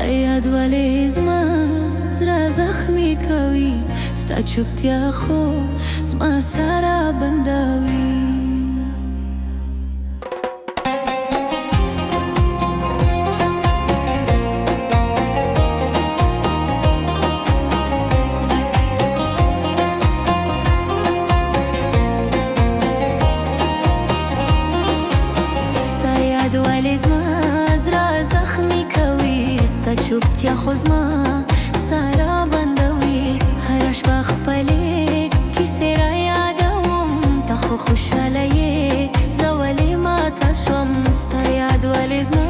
یاد ولې زما زړه زخمي کوي، ستا چوپتیا خو زما سره بندوي. ولې زما زړه زخمي کوي، ستا چوپتیا خو زما سره بندوي. هره شپه خپلې کیسې رایادوم، ته خو خوشحاله یې، زه ولې ماته شوم. ستا یاد ولې زما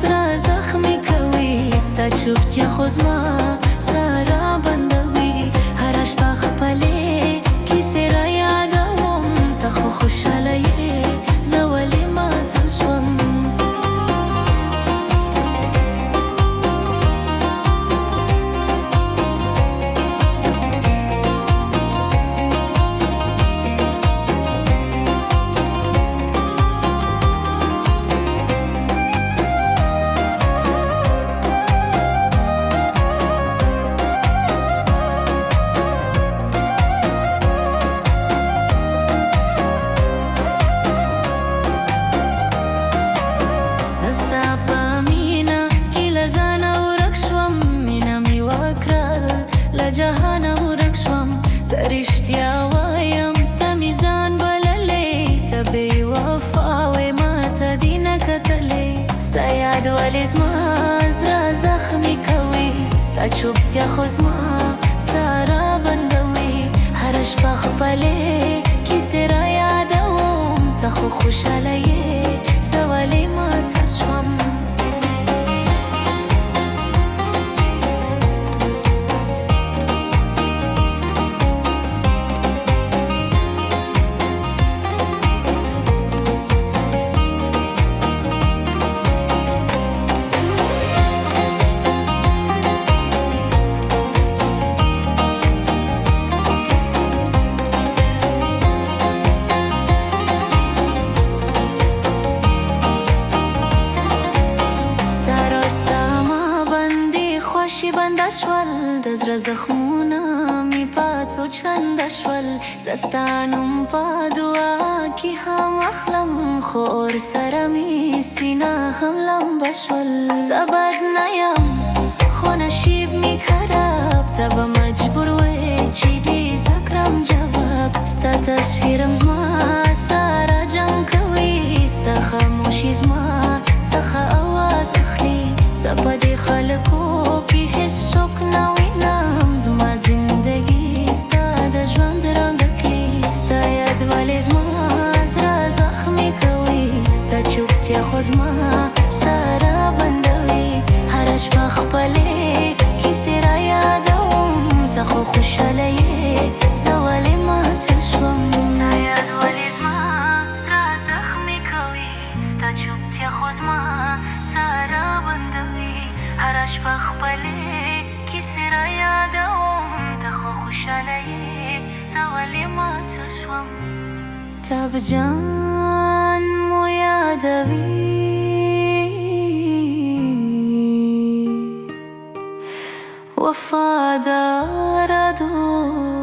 زړه زخمي کوي، ستا چوپتیا خو زما سره بندوي. هره شپه خپلې کیسې رایادوم، ته خو خوشحاله یې، زه ولې ماته شوم. جهانه ورک شوم، زه رښتیا وایم، ته مې ځان بللی، ته بې وفا وې، ماته دې نه کتلی. ستا یاد ولې زما زړه زخمي کوي، ستا چوپتیا خو زما سره بندوي. هره شپه خپلې کیسې رایادوم، ته خو خوشحاله یې، زه ولې ماته شوم. خوشی بنده شول، د زړه زخمونه مې په څو چنده شول. زه ستا نوم په دعا کې هم اخلم، خو ورسره مې سینه هم لمبه شول. زه بد نه یم، خو نشیب مې خراب، ته به مجبور وې چې دې زه کړم جواب. ستا تشهیرم زما سره جنګ کوي، ستا خاموشي زما څخه اواز اخلي. زه په دې خلکو کې هیڅ څوک نه وینم، زما زندګي ستا د ژوند رنګ اخلي. ستا یاد ولې زما زړه زخمي کوي، ستا چوپتیا خو زما سره بندوي. هره شپه خپلې کیسې رایادوم، ته خو خوشحاله یې، زه ولې ماته شوم. ستا یاد ولې زما زړه زخمي کوي، ستا چوپتیا خو زما سره بندوي. هره شپه خپلې کیسې رایادوم، ته خو خوشحاله یې، زه ولې ماته شوم. تا به جان مو یادوي، وفاداره دوست.